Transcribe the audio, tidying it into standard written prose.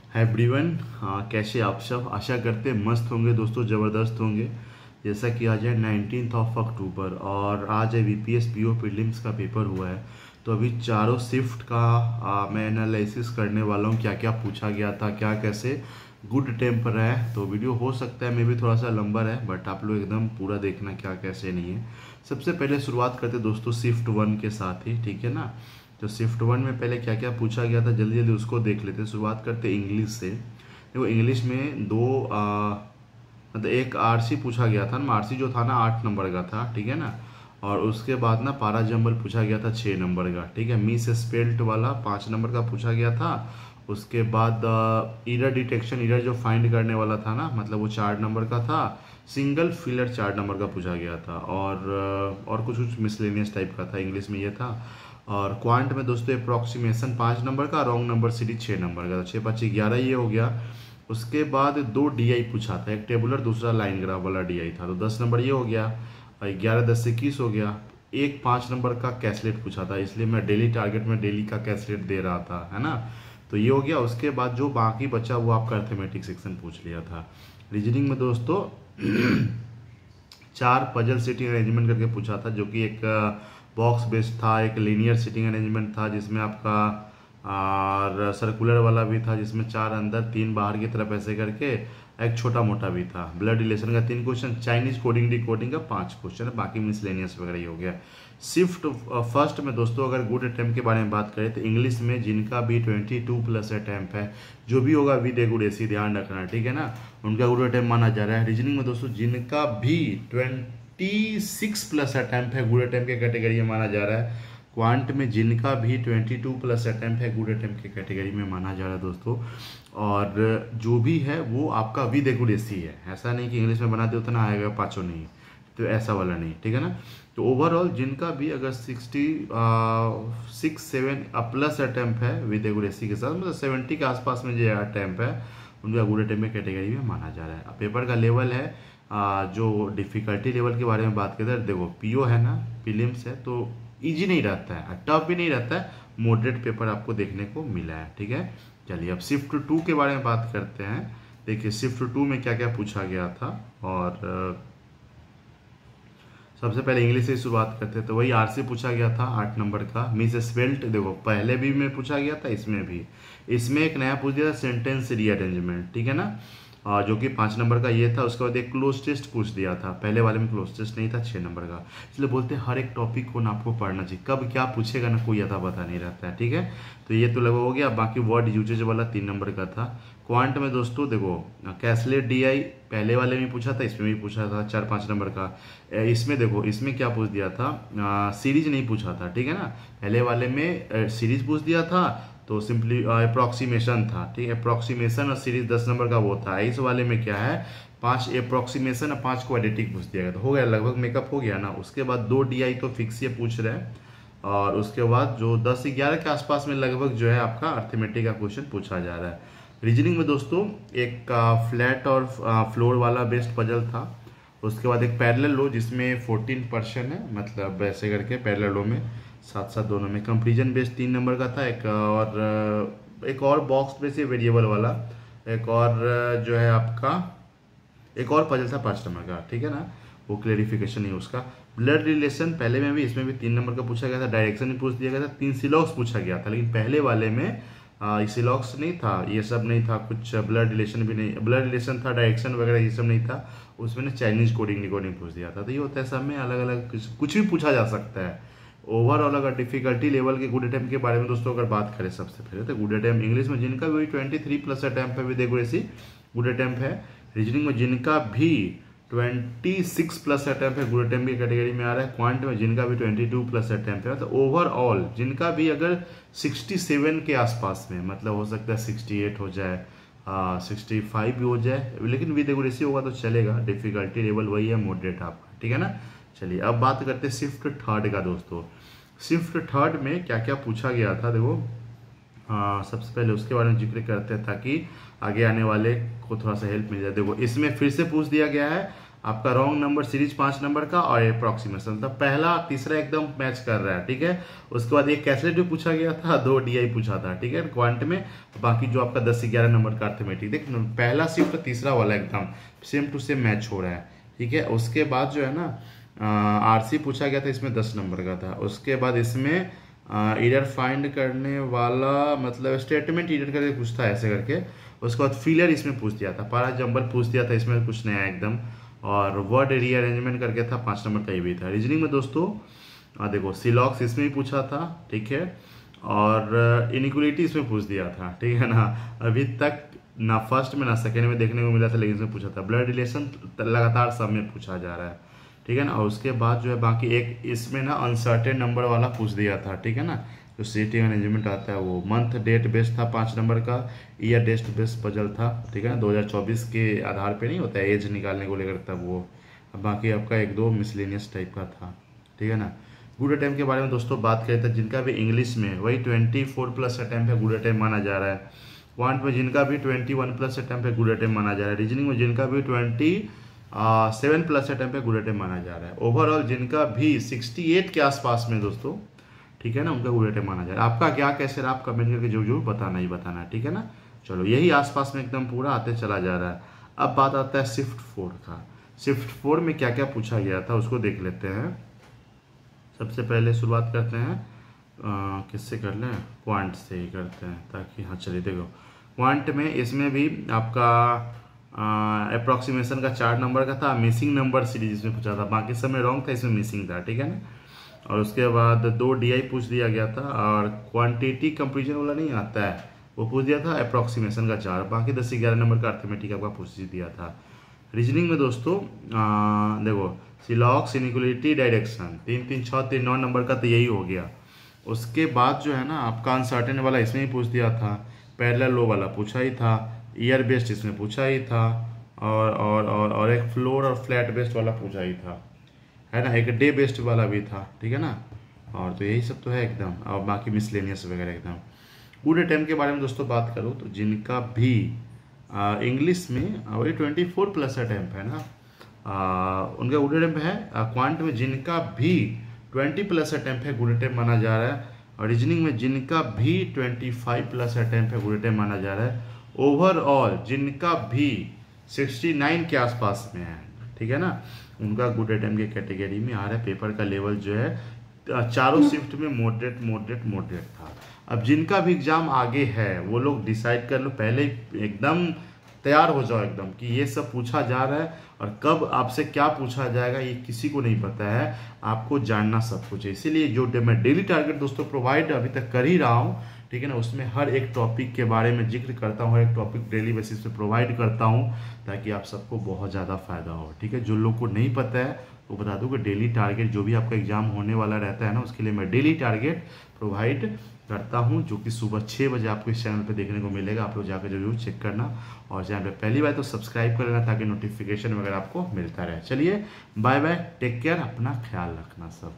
है एवरीवन। कैसे आप सब? आशा करते मस्त होंगे दोस्तों, ज़बरदस्त होंगे। जैसा कि आज है 19 अक्टूबर और आज है वीपीएस पीओ प्रीलिम्स का पेपर हुआ है। तो अभी चारों शिफ्ट का मैं एनालिसिस करने वाला हूँ, क्या क्या पूछा गया था, क्या कैसे गुड टेम्पर है। तो वीडियो हो सकता है मे भी थोड़ा सा लंबा है, बट आप लोग एकदम पूरा देखना क्या कैसे नहीं है। सबसे पहले शुरुआत करते दोस्तों शिफ्ट 1 के साथ ही, ठीक है ना। तो शिफ्ट 1 में पहले क्या क्या पूछा गया था जल्दी जल्दी उसको देख लेते हैं। शुरुआत करते इंग्लिश से। देखो इंग्लिश में मतलब एक आरसी पूछा गया था ना। आरसी जो था ना 8 नंबर का था, ठीक है ना। और उसके बाद ना पारा जंबल पूछा गया था 6 नंबर का, ठीक है। मिस स्पेल्ट वाला 5 नंबर का पूछा गया था। उसके बाद इरर डिटेक्शन, इरर जो फाइंड करने वाला था ना, मतलब वो 4 नंबर का था। सिंगल फिलर 4 नंबर का पूछा गया था। और कुछ कुछ मिसलेनियस टाइप का था, इंग्लिश में ये था। और क्वांट में दोस्तों अप्रोक्सीमेशन 5 नंबर का, रॉन्ग नंबर सीरीज 6 नंबर का था। 6 5 11 ये हो गया। उसके बाद 2 डीआई पूछा था, एक टेबुलर दूसरा लाइन ग्राफ वाला डीआई था, तो 10 नंबर ये हो गया। और 11 10 से 21 हो गया। एक 5 नंबर का कैसलेट पूछा था, इसलिए मैं डेली टारगेट में डेली का कैसलेट दे रहा था, है ना। तो ये हो गया। उसके बाद जो बाकी बचा वो आपका अर्थमेटिक सेक्शन पूछ लिया था। रीजनिंग में दोस्तों 4 पजल सीटिंग अरेंजमेंट करके पूछा था, जो कि एक बॉक्स बेस्ड था, एक लीनियर सीटिंग अरेंजमेंट था जिसमें आपका और सर्कुलर वाला भी था जिसमें 4 अंदर 3 बाहर की तरफ ऐसे करके, एक छोटा मोटा भी था। ब्लड रिलेशन का 3 क्वेश्चन, चाइनीज कोडिंग डिकोडिंग का 5 क्वेश्चन, बाकी मिसलेनियस वगैरह ही हो गया। शिफ्ट फर्स्ट में दोस्तों अगर गुड अटैम्प्ट के बारे में बात करें तो इंग्लिश में जिनका भी 22+ अटैम्प्ट है, जो भी होगा विद ए गुड एसी, ध्यान रखना, ठीक है ना, उनका गुड अटैम्प्ट माना जा रहा है। रीजनिंग में दोस्तों जिनका भी 26+ अटैम्प्ट है गुड अटैम्प्ट के कैटेगरी में माना जा रहा है। क्वांट में जिनका भी 22+ अटैम्प्ट है गुड अटैम्प्ट के कैटेगरी में माना जा रहा है दोस्तों। और जो भी है वो आपका विद ए गुड एसी है, ऐसा नहीं कि इंग्लिश में बना दे उतना आएगा पाँचों नहीं, तो ऐसा वाला नहीं, ठीक है ना। तो ओवरऑल जिनका भी अगर 67 प्लस अटैम्प्ट है विद ए गुड एसी के साथ, मतलब 70 के आसपास में जो अटैम्प्ट है उनका गुड अटैम्प्ट में कैटेगरी में माना जा रहा है। अब पेपर का लेवल है, जो डिफ़िकल्टी लेवल के बारे में बात करते हैं, देखो पीओ है ना, प्रीलिम्स है, तो इजी नहीं रहता है, टफ भी नहीं रहता है, मॉडरेट पेपर आपको देखने को मिला है, ठीक है। चलिए अब शिफ्ट 2 के बारे में बात करते हैं। देखिए शिफ्ट 2 में क्या क्या पूछा गया था। और सबसे पहले इंग्लिश से शुरुआत करते हैं। तो वही आरसी पूछा गया था 8 नंबर का। मिस स्पेल्ट देखो पहले भी में पूछा गया था, इसमें भी। इसमें एक नया पूछ दिया था सेंटेंस रीअरेंजमेंट, ठीक है ना, जो कि 5 नंबर का ये था। उसके बाद एक क्लोज टेस्ट पूछ दिया था, पहले वाले में क्लोज टेस्ट नहीं था, 6 नंबर का। इसलिए बोलते हैं हर एक टॉपिक को ना आपको पढ़ना चाहिए, कब क्या पूछेगा ना कोई अता पता नहीं रहता है, ठीक है। तो ये तो लगभग हो गया। बाकी वर्ड यूजेज वाला 3 नंबर का था। क्वांट में दोस्तों देखो कैसलेट डीआई पहले वाले में पूछा था, इसमें भी पूछा था 4 5 नंबर का। इसमें देखो इसमें क्या पूछ दिया था, सीरीज नहीं पूछा था, ठीक है ना। पहले वाले में सीरीज पूछ दिया था, तो सिंपली अप्रोक्सीमेशन था, ठीक है। अप्रोक्सीमेशन और सीरीज 10 नंबर का वो था। इस वाले में क्या है, 5 अप्रोक्सीमेशन और 5 क्वाड्रेटिक पूछ दिया गया, तो हो गया लगभग मेकअप हो गया ना। उसके बाद 2 डीआई तो फिक्स ये पूछ रहे हैं। और उसके बाद जो 10 से 11 के आसपास में लगभग जो है आपका अर्थमेटिक का क्वेश्चन पूछा जा रहा है। रीजनिंग में दोस्तों एक फ्लैट और फ्लोर वाला बेस्ड पजल था। उसके बाद एक पैरेलल लो जिसमें 14% है, मतलब ऐसे करके पैरेलल लो में साथ साथ दोनों में। कंपेरिजन बेस्ड 3 नंबर का था। एक और बॉक्स बेस्ड वेरिएबल वाला, एक और जो है आपका एक और पजल था 5 नंबर का, ठीक है ना, वो क्लेरिफिकेशन है उसका। ब्लड रिलेशन पहले में भी इसमें भी 3 नंबर का पूछा गया था। डायरेक्शन भी पूछ दिया गया था। 3 सिलॉक्स पूछा गया था, लेकिन पहले वाले में सिलॉक्स नहीं था, ये सब नहीं था कुछ। ब्लड रिलेशन भी नहीं, ब्लड रिलेशन था, डायरेक्शन वगैरह ये सब नहीं था। उसमें ना चाइनीज कोडिंग निकोडिंग पूछ दिया था। तो ये होता है सब में अलग अलग कुछ भी पूछा जा सकता है। ओवरऑल अगर डिफिकल्टी लेवल के गुड अटैम्प्ट के बारे में दोस्तों अगर बात करें सबसे पहले, तो गुड अटैम्प्ट इंग्लिश में जिनका भी 23+ अटैम्प्ट है विद एक्यूरेसी गुड अटैम्प्ट है। रीजनिंग में जिनका भी 26+ अटैम्प्ट है गुड अटैम्प्ट की कैटेगरी में आ रहा है। क्वांट में जिनका भी 22+ अटैम्प्ट है, तो ओवरऑल जिनका भी अगर 67 के आसपास में, मतलब हो सकता है 68 हो जाए, 65 भी हो जाए, लेकिन विद एक्यूरेसी होगा तो चलेगा। डिफिकल्टी लेवल वही है, मॉडरेट आपका, ठीक है ना। चलिए अब बात करते हैं शिफ्ट 3 का दोस्तों। शिफ्ट 3 में क्या क्या पूछा गया था देखो, सबसे पहले उसके बारे में जिक्र करते हैं ताकि आगे आने वाले को थोड़ा सा हेल्प मिल जाए। देखो इसमें फिर से पूछ दिया गया है आपका रॉन्ग नंबर सीरीज 5 नंबर का और अप्रोक्सीमेशन, मतलब पहला तीसरा एकदम मैच कर रहा है, ठीक है। उसके बाद एक कैलकुलेट भी पूछा गया था, 2 डीआई पूछा था, ठीक है, क्वांट में। बाकी जो आपका 10 से 11 नंबर का अर्थमेटिक, देख पहला शिफ्ट तीसरा वाला एकदम सेम टू सेम मैच हो रहा है, ठीक है। उसके बाद जो है ना आरसी पूछा गया था, इसमें 10 नंबर का था। उसके बाद इसमें एरर फाइंड करने वाला, मतलब स्टेटमेंट एरर करके कुछ था ऐसे करके। उसके बाद फिलर इसमें पूछ दिया था, पारा जंबल पूछ दिया था, इसमें कुछ नया एकदम। और वर्ड रीअरेंजमेंट करके था, 5 नंबर का ये भी था। रीजनिंग में दोस्तों देखो सिलॉक्स इसमें भी पूछा था, ठीक है, और इनइक्वलिटी इसमें पूछ दिया था, ठीक है ना। अभी तक ना फर्स्ट में ना सेकेंड में देखने को मिला था, लेकिन इसमें पूछा था। ब्लड रिलेशन लगातार सब में पूछा जा रहा है, ठीक है ना। और उसके बाद जो है बाकी एक इसमें ना अनसर्टेन नंबर वाला पूछ दिया था, ठीक है ना। जो सिटी मैनेजमेंट आता है वो मंथ डेट बेस्ड था, 5 नंबर का। ईयर डेट बेस्ड पजल था, ठीक है ना, 2024 के आधार पे नहीं होता है एज निकालने को लेकर तब वो। बाकी आपका 1-2 मिसलेनियस टाइप का था, ठीक है ना। गुड अटैम्प्ट के बारे में दोस्तों बात करें तो जिनका भी इंग्लिश में वही 24+ अटैम्प्ट है, गुड अटैम्प्ट माना जा रहा है। क्वांट में जिनका भी 21+ अटैम्प्ट है, गुड अटैम्प्ट माना जा रहा है। रीजनिंग में जिनका भी 7+ अटैम्प्ट है, गुड अटैम्प्ट माना जा रहा है। ओवरऑल जिनका भी 68 के आसपास में दोस्तों, ठीक है ना, उनका गुड अटैम्प्ट माना जा रहा है। आपका क्या कैसे रहा आप कमेंट करके जरूर बताना ही बताना, ठीक है ना। चलो यही आसपास में एकदम पूरा आते चला जा रहा है। अब बात आता है शिफ्ट 4 का। शिफ्ट 4 में क्या क्या पूछा गया था उसको देख लेते हैं। सबसे पहले शुरुआत करते हैं किससे कर लें, क्वांट से ही करते हैं, ताकि हाँ चलिए देखो क्वांट में इसमें भी आपका अप्रोक्सीमेशन का 4 नंबर का था। मिसिंग नंबर सीरीज इसमें पूछा था, बाकी सब में रॉन्ग था, इसमें मिसिंग था, ठीक है ना। और उसके बाद 2 डीआई पूछ दिया गया था, और क्वांटिटी कंपेरिजन वाला नहीं आता है वो पूछ दिया था, अप्रोक्सीमेशन का 4। बाकी 10 से 11 नंबर का अर्थमेटिक आपका पूछ दिया था। रीजनिंग में दोस्तों देखो सिलॉक्स, इनइक्वलिटी, डायरेक्शन 3 3 6 3 9 नंबर का तो यही हो गया। उसके बाद जो है ना आपका अनसर्टेन वाला इसमें ही पूछ दिया था, पैरेलल लो वाला पूछा ही था, ईयर बेस्ड इसमें पूछा ही था, और एक फ्लोर और फ्लैट बेस्ड वाला पूछा ही था, है ना। एक डे बेस्ड वाला भी था, ठीक है ना। और तो यही सब तो है एकदम, और बाकी मिसलेनियस वगैरह एकदम। गुड अटैम्प्ट के बारे में दोस्तों बात करूँ तो जिनका भी इंग्लिश में वही 24+ अटैम्प्ट है ना, उनका गुड अटैम्प्ट है। क्वांट में जिनका भी 20+ अटैम्प्ट है, गुड अटैम्प्ट माना जा रहा है। और रीजनिंग में जिनका भी 25+ अटैम्प्ट है, गुड अटैम्प्ट माना जा रहा है। ओवरऑल जिनका भी 69 के आसपास में है, ठीक है ना, उनका गुड अटैम्प्ट के कैटेगरी में आ रहा है। पेपर का लेवल जो है चारों शिफ्ट में मॉडरेट मॉडरेट मॉडरेट था। अब जिनका भी एग्जाम आगे है वो लोग डिसाइड कर लो, पहले एकदम तैयार हो जाओ एकदम कि ये सब पूछा जा रहा है, और कब आपसे क्या पूछा जाएगा ये किसी को नहीं पता है, आपको जानना सब कुछ है। इसीलिए जो मैं डेली टारगेट दोस्तों प्रोवाइड अभी तक कर ही रहा हूँ, ठीक है ना, उसमें हर एक टॉपिक के बारे में जिक्र करता हूँ, हर एक टॉपिक डेली बेसिस पे प्रोवाइड करता हूँ, ताकि आप सबको बहुत ज़्यादा फायदा हो, ठीक है। जो लोग को नहीं पता है वो बता दूँ कि डेली टारगेट जो भी आपका एग्जाम होने वाला रहता है ना, उसके लिए मैं डेली टारगेट प्रोवाइड करता हूं, जो कि सुबह 6 बजे आपको इस चैनल पे देखने को मिलेगा। आप लोग जाकर जरूर चेक करना, और चैनल पे पहली बार तो सब्सक्राइब कर लेना, ताकि नोटिफिकेशन वगैरह आपको मिलता रहे। चलिए बाय बाय, टेक केयर, अपना ख्याल रखना सब।